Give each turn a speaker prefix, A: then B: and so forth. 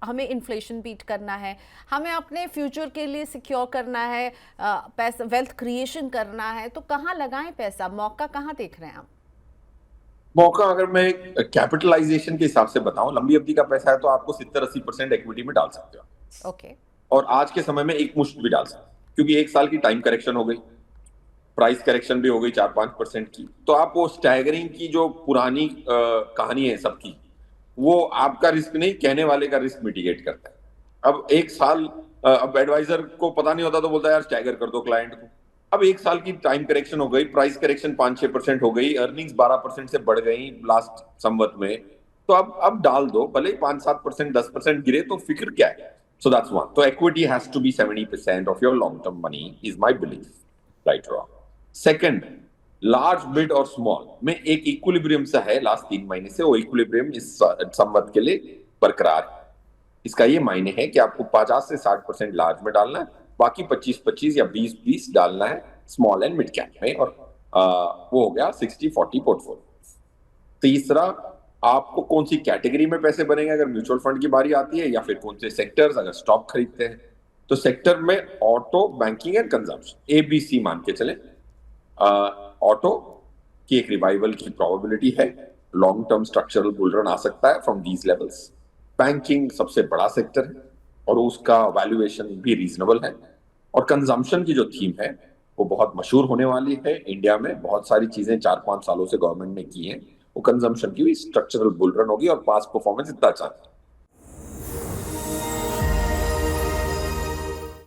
A: हमें inflation beat करना है, हमें अपने फ्यूचर के लिए सिक्योर करना है, पैसा वेल्थ क्रिएशन करना है, तो कहाँ लगाएं पैसा, मौका कहाँ देख रहे हैं आप?
B: मौका अगर मैं कैपिटलाइजेशन के हिसाब से बताऊं, लंबी अवधि का पैसा है तो आपको 70-80% इक्विटी में डाल सकते हो।
A: ओके।
B: और आज के समय में एक मुश्त भी डाल सकते हो, क्योंकि एक साल की टाइम करेक्शन हो गई, प्राइस करेक्शन भी हो गई 4-5% की, तो आप वो स्टैगरिंग की जो पुरानी कहानी है सबकी, वो आपका रिस्क नहीं, कहने वाले का रिस्क मिटिगेट करता है। अब एक साल, अब एडवाइजर को पता नहीं होता तो बोलता है यार स्टैगर कर दो क्लाइंट को। अब एक साल की टाइम करेक्शन हो गई, प्राइस करेक्शन 5-6% हो गई, अर्निंग्स 12% से बढ़ गई लास्ट संवत में, तो अब डाल दो, भले ही 5-7%, 10% गिरे तो फिक्र क्या है। So that's one. तो equity has to be 70% of your long term money, is my belief, right wrong. Second, large mid और स्मॉल में एक इक्विलिब्रियम सा है लास्ट 3 महीने से, वो इक्विलिब्रियम इस संवत के लिए बरकरार है। इसका ये मायने है कि आपको 50 से 60% लार्ज में डालना है, बाकी 25-25 या 20-20 डालना है स्मॉल एंड मिड कैप में, और वो हो गया 60-40 पोर्टफोलियो। तीसरा, आपको कौन सी कैटेगरी में पैसे बनेंगे अगर म्यूचुअल फंड की बारी आती है, या फिर कौन से सेक्टर्स अगर स्टॉक खरीदते हैं। तो सेक्टर में auto, banking and consumption, ABC मान के चले। ऑटो की एक रिवाइवल की प्रोबेबिलिटी है, long term structural bull run आ सकता है फ्रॉम दीज लेवल्स। बैंकिंग सबसे बड़ा सेक्टर है और उसका वैल्यूएशन भी रीजनेबल है। और कंजम्पशन की जो थीम है वो बहुत मशहूर होने वाली है। इंडिया में बहुत सारी चीजें 4-5 सालों से गवर्नमेंट ने की हैं, वो कंजम्पशन की भी स्ट्रक्चरल बुल रन होगी और पास परफॉर्मेंस इतना अच्छा है।